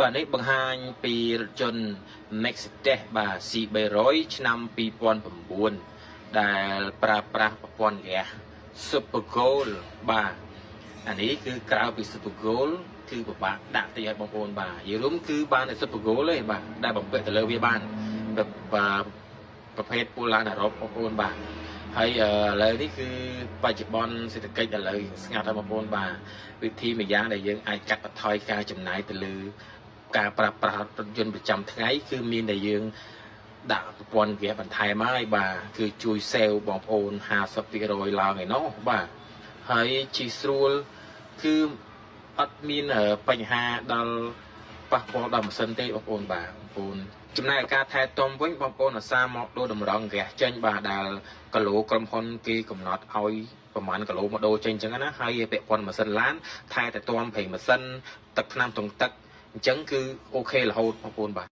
បាទនេះបង្ហាញពីរថយន្ត Mercedes បាទ C300 ឆ្នាំ2009ដែលប្រើប្រាស់ប្រព័ន្ធហ្គាស Super Gold បាទអានេះគឺក្រៅពី Super Gold គឺពិបាកដាក់តិចឲ្យបងប្អូនបាទនិយាយរួមគឺបានតែ Super Gold ទេបាទដែលបំពាក់ទៅលើវាបានប្រភេទពូឡានអឺរ៉ុបបងប្អូនបាទហើយឥឡូវនេះគឺបច្ចុប្បន្នសេដ្ឋកិច្ចឥឡូវស្ងាត់ហើយបងប្អូនបាទវិធីមួយយ៉ាងដែលយើងអាចកាត់បន្ថយការចំណាយទៅលើការប្រើប្រាស់រថយន្តប្រចាំថ្ងៃគឺមានតែយើងដាក់ប្រព័ន្ធហ្គាសបន្ថែមហើយបាទគឺជួយសេវបងប្អូន 50% ឡើងឯណោះបាទហើយជិះស្រួលគឺអត់មានបញ្ហាដល់ប៉ះពាល់ដល់ម៉ាស៊ីនទេបងប្អូនបាទបងប្អូនចំណែកការថែទាំវិញបងប្អូនអាសាមកដូរតម្រង់ហ្គាសចេញបាទដែលគីឡូក្រុមហ៊ុនគេកំណត់ឲ្យប្រហែលគីឡូមកដូរចេញអញ្ចឹងណាហើយពាក់ព័ន្ធម៉ាស៊ីនឡានថែតែទាំប្រេងម៉ាស៊ីនទឹកថ្នាំទងទឹកអញ្ចឹងគឺអូខេរហូតបងប្អូនបាទ